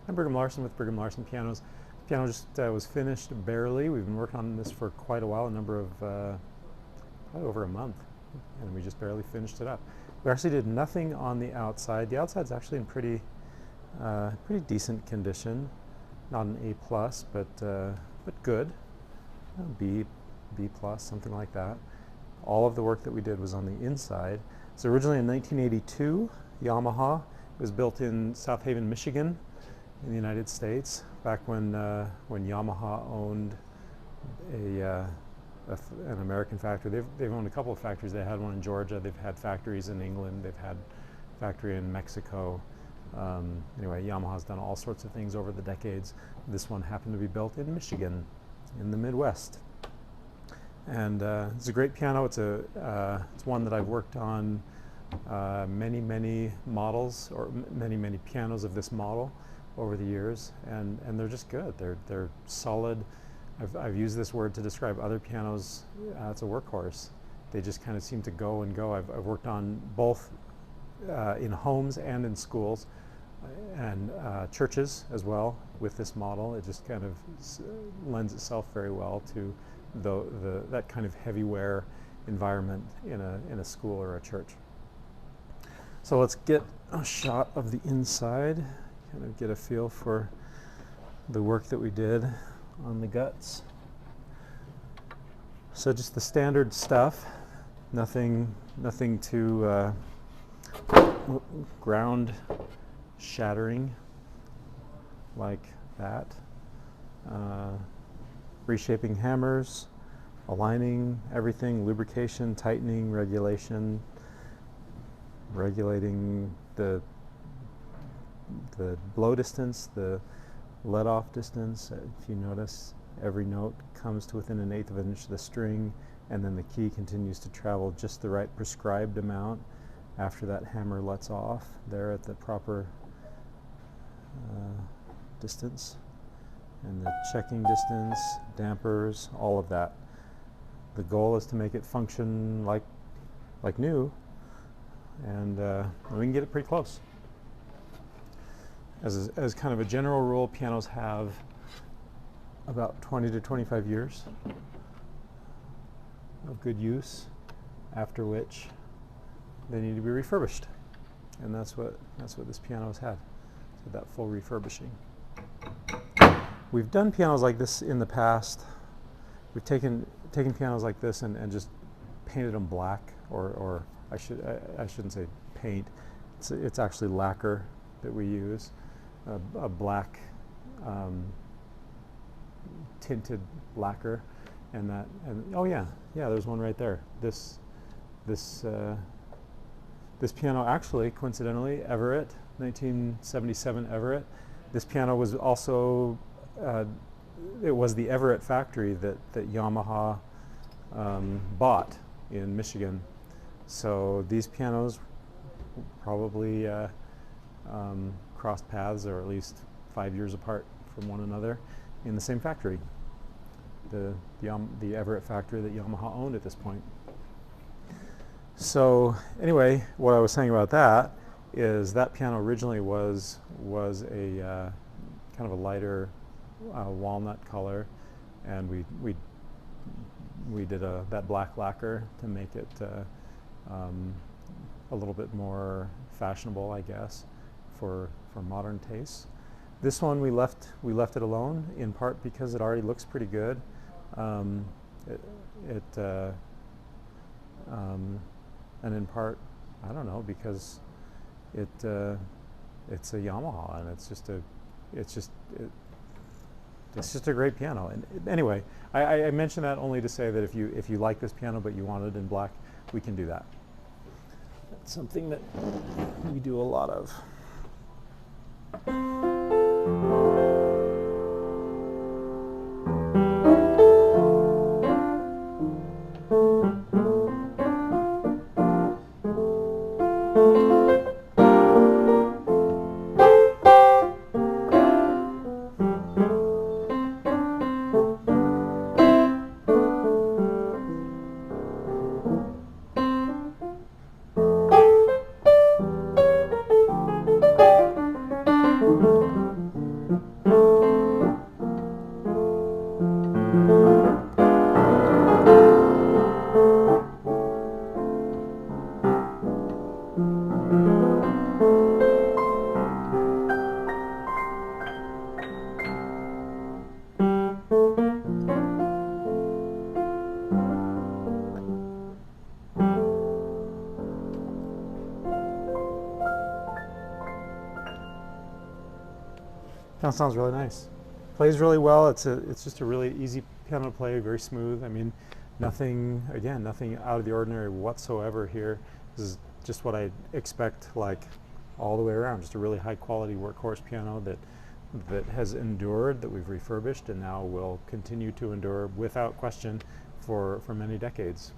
I'm Brigham Larson with Brigham Larson Pianos. The piano just was finished barely. We've been working on this for quite a while, probably over a month, and we just barely finished it up. We actually did nothing on the outside. The outside's actually in pretty decent condition. Not an A plus, but good. B plus, something like that. All of the work that we did was on the inside. So originally in 1982, Yamaha. It was built in South Haven, Michigan, in the United States, back when Yamaha owned an American factory. They've owned a couple of factories. They had one in Georgia. They've had factories in England. They've had a factory in Mexico. Anyway, Yamaha's done all sorts of things over the decades. This one happened to be built in Michigan, in the Midwest. And it's a great piano. It's one that I've worked on many models, or many pianos of this model over the years, and they're just good. They're solid. I've used this word to describe other pianos. It's a workhorse. They just kind of seem to go and go. I've worked on both in homes and in schools and churches as well with this model. It just kind of lends itself very well to that kind of heavy wear environment in a school or a church. So let's get a shot of the inside, kind of get a feel for the work that we did on the guts. So just the standard stuff, nothing too ground shattering like that. Reshaping hammers, aligning everything, lubrication, tightening, regulating the blow distance, the let-off distance. If you notice, every note comes to within 1/8 of an inch of the string, and then the key continues to travel just the right prescribed amount after that hammer lets off, there at the proper distance. And the checking distance, dampers, all of that. The goal is to make it function like new, and we can get it pretty close. As kind of a general rule, pianos have about 20 to 25 years of good use, after which they need to be refurbished, and that's what this piano has had. So that full refurbishing. We've done pianos like this in the past. We've taken pianos like this and just painted them black, or I shouldn't say paint. It's actually lacquer that we use, a black tinted lacquer, and oh yeah, there's one right there. This piano, actually, coincidentally, Everett, 1977 Everett. This piano was also it was the Everett factory that Yamaha bought in Michigan. So these pianos probably crossed paths, or at least 5 years apart from one another, in the same factory, the Everett factory that Yamaha owned at this point. So anyway, what I was saying about that is that piano originally was a kind of a lighter walnut color, and we did that black lacquer to make it a little bit more fashionable, I guess, for modern tastes. This one we left it alone, in part because it already looks pretty good. And in part, I don't know, because it's a Yamaha, and it's just a great piano. And anyway, I mention that only to say that if you like this piano but you want it in black, we can do that. That's something that we do a lot of. Piano sounds really nice. Plays really well. It's just a really easy piano to play, very smooth. I mean, nothing out of the ordinary whatsoever here. This is just what I expect, like all the way around. Just a really high quality workhorse piano that has endured, that we've refurbished, and now will continue to endure without question for many decades.